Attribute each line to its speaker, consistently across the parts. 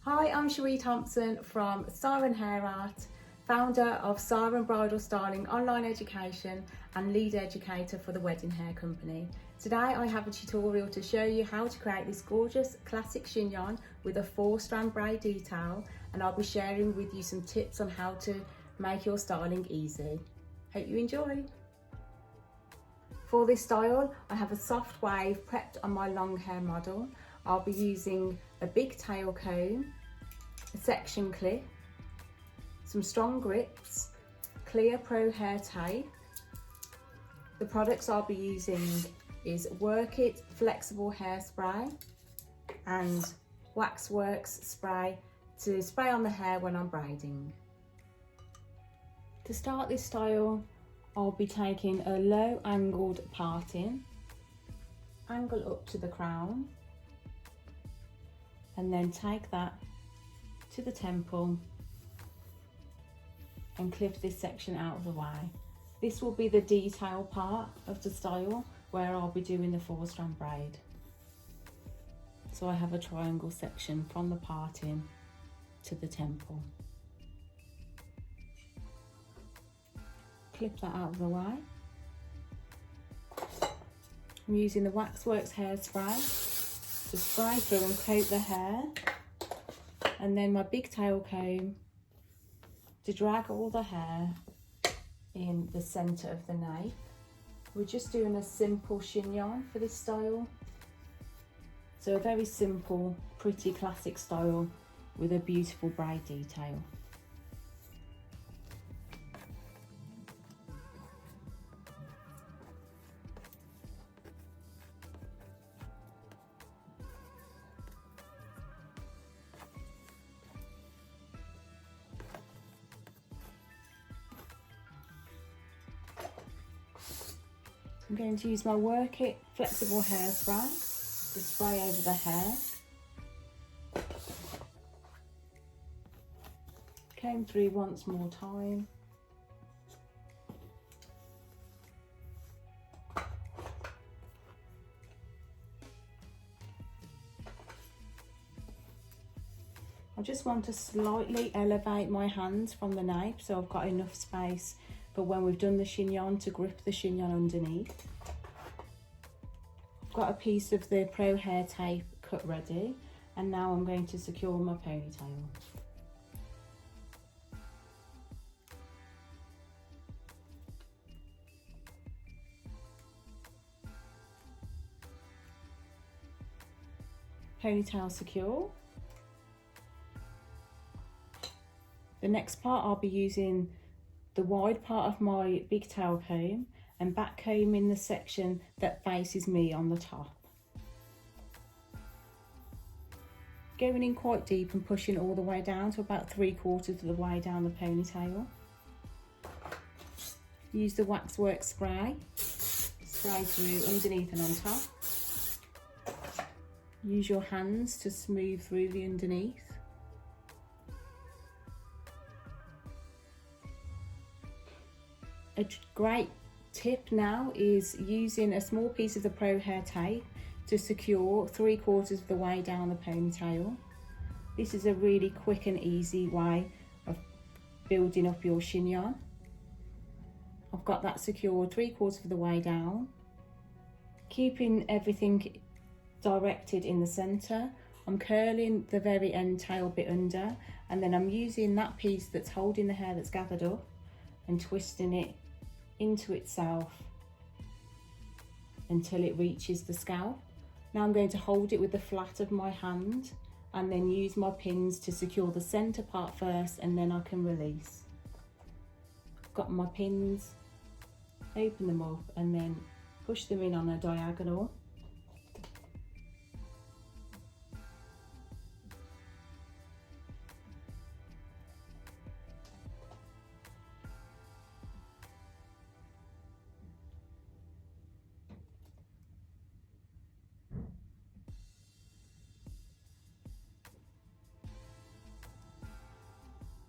Speaker 1: Hi, I'm Sheree Thompson from Siren Hair Art, founder of Siren Bridal Styling Online Education and lead educator for the Wedding Hair Company. Today I have a tutorial to show you how to create this gorgeous classic chignon with a 4-strand braid detail, and I'll be sharing with you some tips on how to make your styling easy. Hope you enjoy. For this style, I have a soft wave prepped on my long hair model. I'll be using a big tail comb, a section clip, some strong grips, clear pro hair tape. The products I'll be using is Work It Flexible Hairspray and Waxworks spray to spray on the hair when I'm braiding. To start this style, I'll be taking a low angled parting, angle up to the crown, and then take that to the temple and clip this section out of the way. This will be the detail part of the style where I'll be doing the 4-strand braid. So I have a triangle section from the parting to the temple. Clip that out of the way. I'm using the Waxworks hairspray to spray through and coat the hair, and then my big tail comb to drag all the hair in the centre of the nape. We're just doing a simple chignon for this style, so a very simple, pretty classic style with a beautiful braid detail. I'm going to use my Work It Flexible Hairspray to spray over the hair. Comb through once more time. I just want to slightly elevate my hands from the nape so I've got enough space for when we've done the chignon to grip the chignon underneath. I've got a piece of the Pro Hair tape cut ready, and now I'm going to secure my ponytail. Ponytail secure. The next part I'll be using the wide part of my big tail comb and back comb in the section that faces me on the top. Going in quite deep and pushing all the way down to about 3/4 of the way down the ponytail. Use the Waxworks spray, spray through underneath and on top. Use your hands to smooth through the underneath. A great tip now is using a small piece of the Pro Hair tape to secure 3/4 of the way down the ponytail. This is a really quick and easy way of building up your chignon. I've got that secured 3/4 of the way down. Keeping everything directed in the centre, I'm curling the very end tail bit under, and then I'm using that piece that's holding the hair that's gathered up and twisting it into itself until it reaches the scalp. Now I'm going to hold it with the flat of my hand and then use my pins to secure the centre part first, and then I can release. I've got my pins, open them up and then push them in on a diagonal.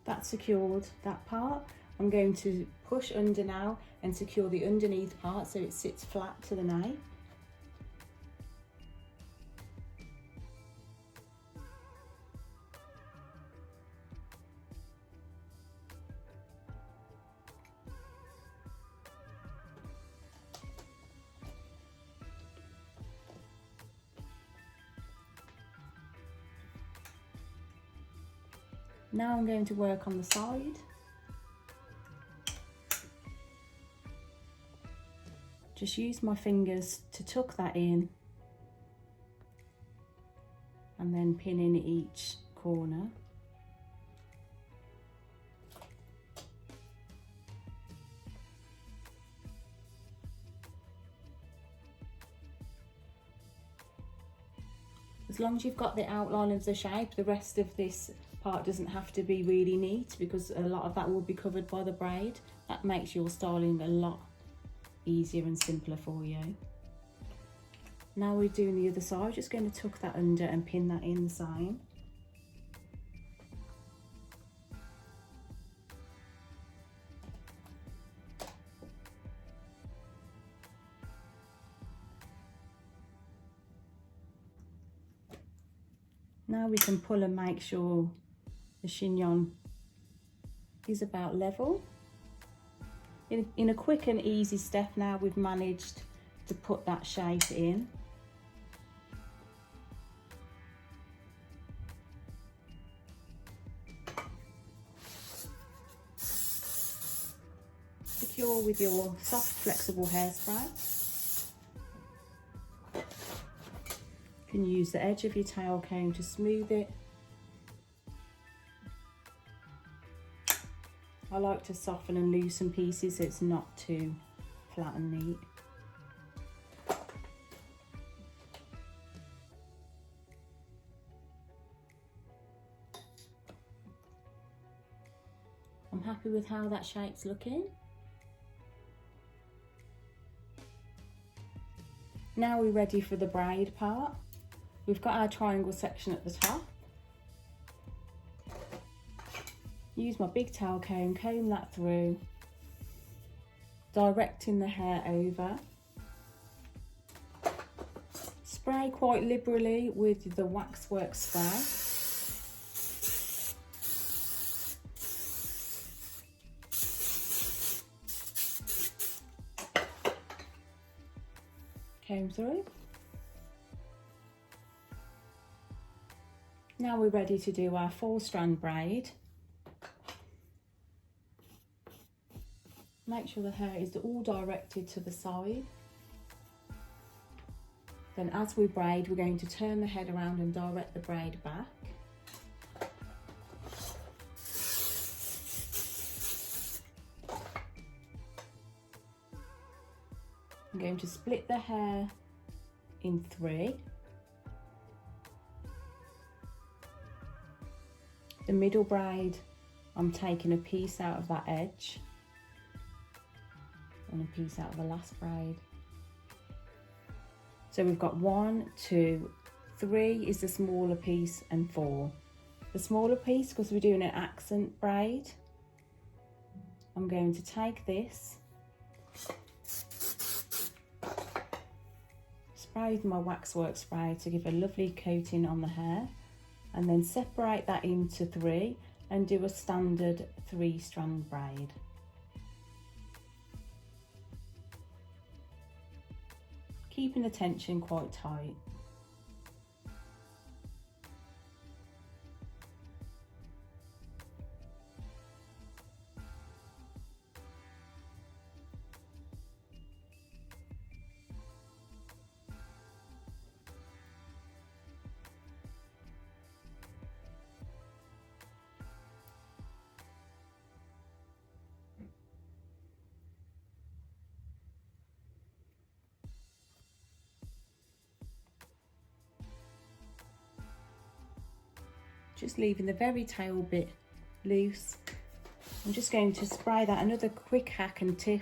Speaker 1: That's secured that part. I'm going to push under now and secure the underneath part so it sits flat to the nape. Now I'm going to work on the side. Just use my fingers to tuck that in and then pin in each corner. As long as you've got the outline of the shape, the rest of this part doesn't have to be really neat, because a lot of that will be covered by the braid. That makes your styling a lot easier and simpler for you. Now we're doing the other side, just going to tuck that under and pin that in the same. Now we can pull and make sure the chignon is about level. In a quick and easy step now, we've managed to put that shape in. Secure with your soft flexible hairspray. You can use the edge of your tail comb to smooth it. I like to soften and loosen pieces so it's not too flat and neat. I'm happy with how that shape's looking. Now we're ready for the braid part. We've got our triangle section at the top. Use my big tail comb, comb that through, directing the hair over. Spray quite liberally with the waxwork spray. Comb through. Now we're ready to do our 4-strand braid. Make sure the hair is all directed to the side. Then as we braid, we're going to turn the head around and direct the braid back. I'm going to split the hair in 3. The middle braid, I'm taking a piece out of that edge and a piece out of the last braid. So we've got 1, 2, 3 is the smaller piece, and 4. The smaller piece, because we're doing an accent braid, I'm going to take this, spray with my waxwork spray to give a lovely coating on the hair, and then separate that into 3 and do a standard 3-strand braid. Keeping the tension quite tight. Just leaving the very tail bit loose. I'm just going to spray that, another quick hack and tip,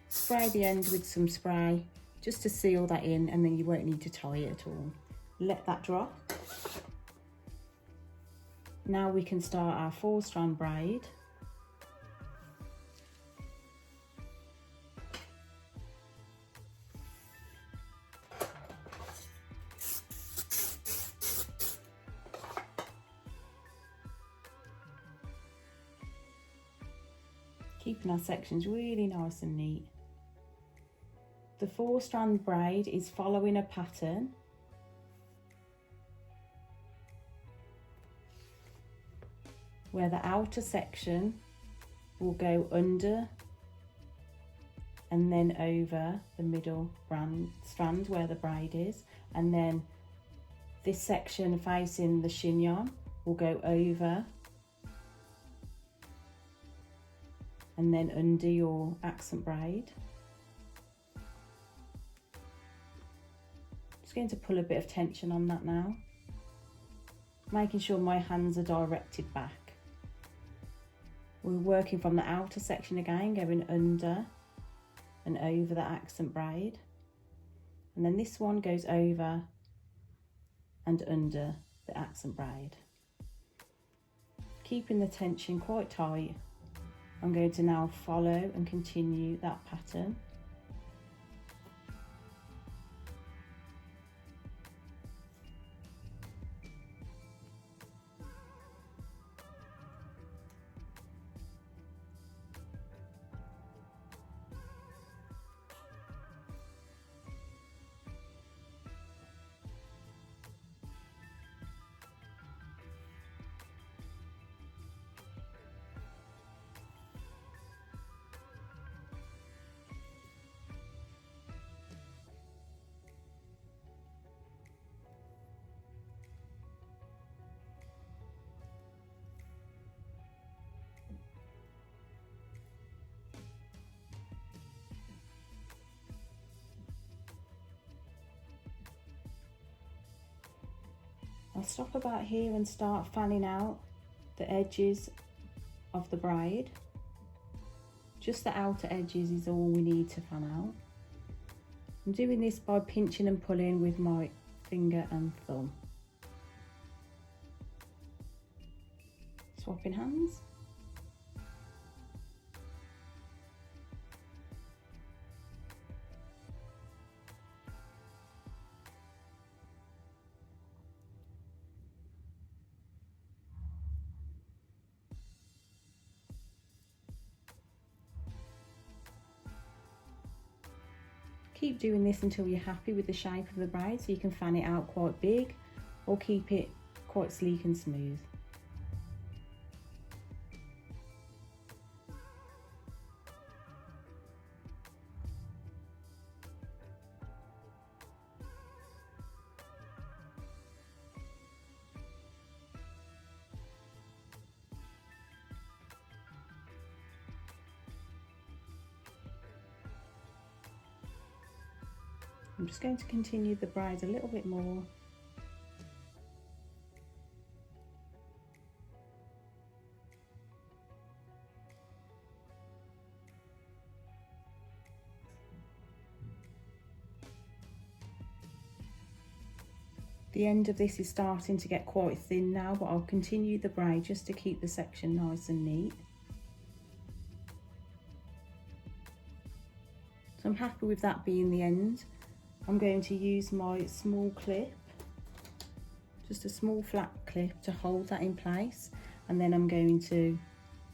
Speaker 1: spray the end with some spray just to seal that in, and then you won't need to tie it at all. Let that drop. Now we can start our 4-strand braid. Keeping our sections really nice and neat. The 4-strand braid is following a pattern. where the outer section will go under and then over the middle strand where the braid is, and then this section facing the chignon will go over and then under your accent braid. Just going to pull a bit of tension on that now, making sure my hands are directed back. We're working from the outer section again, going under and over the accent braid, and then this one goes over and under the accent braid. Keeping the tension quite tight, I'm going to now follow and continue that pattern. I'll stop about here and start fanning out the edges of the braid. Just the outer edges is all we need to fan out. I'm doing this by pinching and pulling with my finger and thumb. Swapping hands. Keep doing this until you're happy with the shape of the braid, so you can fan it out quite big or keep it quite sleek and smooth. I'm just going to continue the braid a little bit more. The end of this is starting to get quite thin now, but I'll continue the braid just to keep the section nice and neat. So I'm happy with that being the end. I'm going to use my small clip, just a small flat clip, to hold that in place, and then I'm going to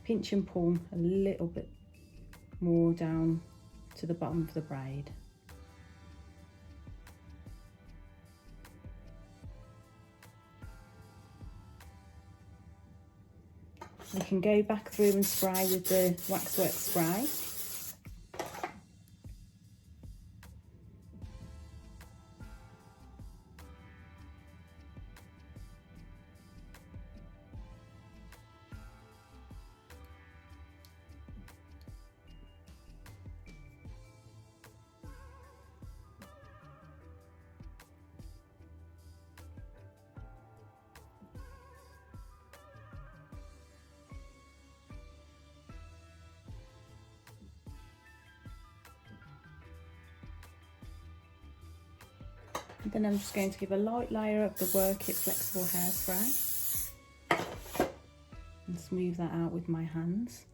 Speaker 1: pinch and pull a little bit more down to the bottom of the braid. You can go back through and spray with the waxwork spray. And then I'm just going to give a light layer of the Work It Flexible Hairspray and smooth that out with my hands.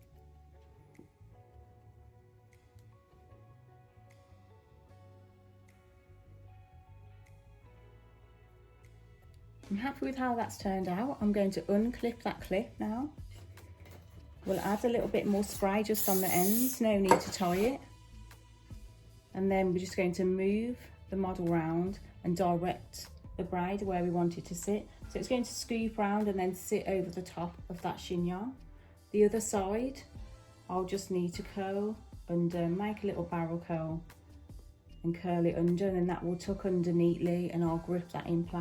Speaker 1: I'm happy with how that's turned out. I'm going to unclip that clip now. We'll add a little bit more spray just on the ends, no need to tie it. And then we're just going to move the model round and direct the braid where we want it to sit. So it's going to scoop round and then sit over the top of that chignon. The other side, I'll just need to curl under, make a little barrel curl and curl it under, and then that will tuck under neatly and I'll grip that in place.